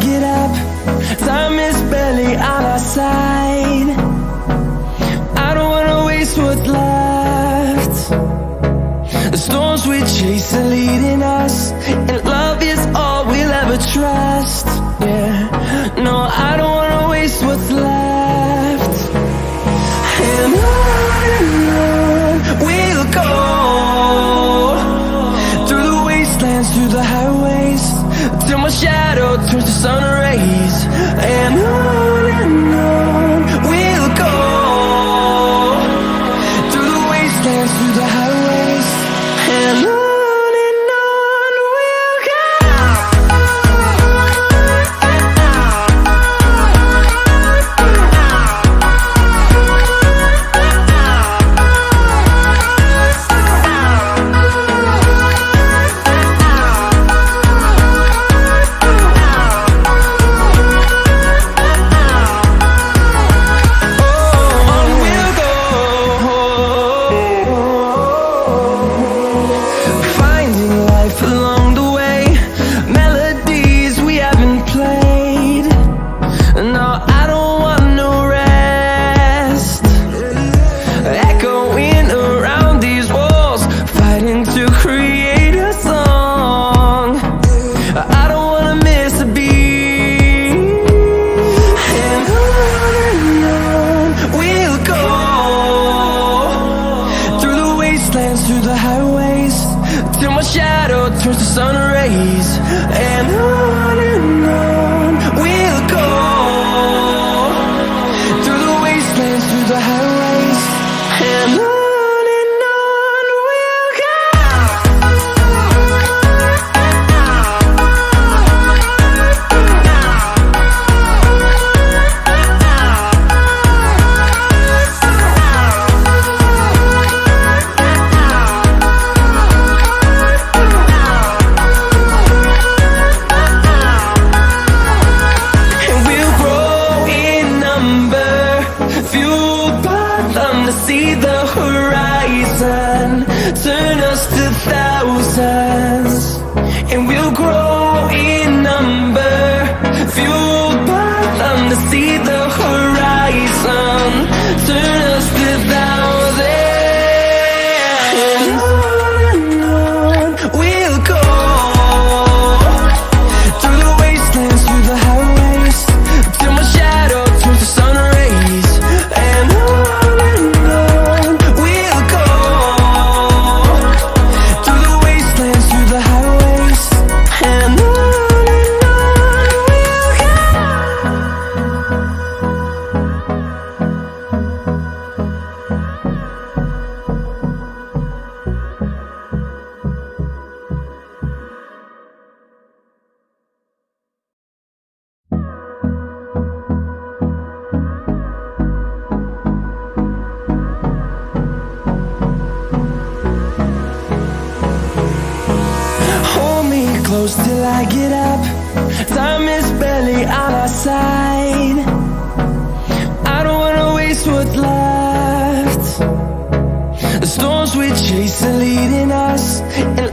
get up. Time is barely on our side. I don't wanna waste what's left. The storms we chase are leading us, and love is all we'll ever trust. Yeah, no, I don't wanna waste what's left. And on we'll go, through the wastelands, through the highways, till my shadow turns to sun rays. And on we'll go, through the wastelands, through the highways, and on. Through the highways, till my shadow turns to sun rays. And on we'll go, through the wastelands, through the highways, and on. See the horizon, turn us to thousands, and we'll grow in number, fueled by them to see the horizon, turn us to thousands. And on we'll go, through the wastelands, through the highways, till my shadow turns to sun rays. And close till I get up. Time is barely on our side. I don't wanna waste what's left. The storms we chase are leading us, and